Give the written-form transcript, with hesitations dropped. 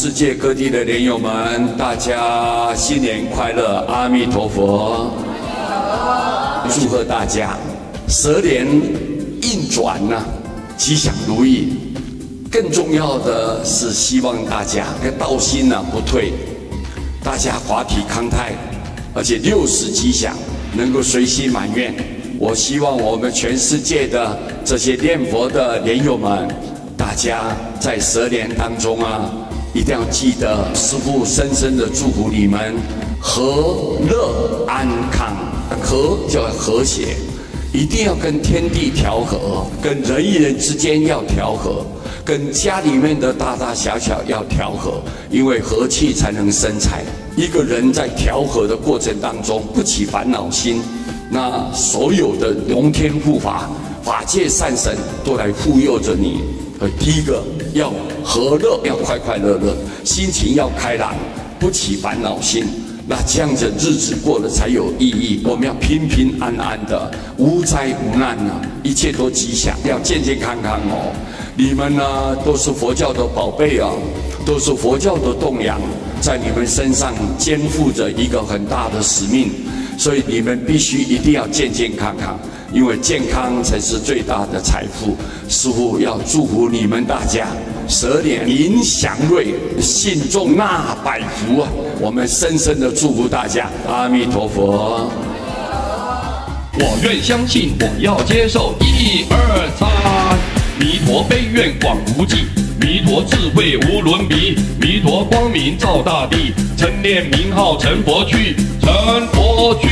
世界各地的莲友们，大家新年快乐！阿弥陀佛！祝贺大家蛇年运转呐，吉祥如意。更重要的是，希望大家道心不退，大家法体康泰，而且60吉祥，能够随心满愿。我希望我们全世界的这些念佛的莲友们，大家在蛇年当中一定要记得师父深深的祝福你们和乐安康。和叫和谐，一定要跟天地调和，跟人与人之间要调和，跟家里面的大大小小要调和，因为和气才能生财。一个人在调和的过程当中不起烦恼心，那所有的龙天护法、法界善神都来护佑着你。第一个要和乐，要快快乐乐，心情要开朗，不起烦恼心。那这样子日子过得才有意义。我们要平平安安的，无灾无难一切都吉祥，要健健康康哦。你们都是佛教的宝贝都是佛教的栋梁，在你们身上肩负着一个很大的使命，所以你们必须一定要健健康康，因为健康才是最大的财富。师父要祝福你们大家，蛇年迎祥瑞，信众纳百福我们深深的祝福大家，阿弥陀佛。我愿相信，我要接受，1、2、3。弥陀悲愿广无际，弥陀智慧无伦比，弥陀光明照大地，称念名号成佛去，成佛去。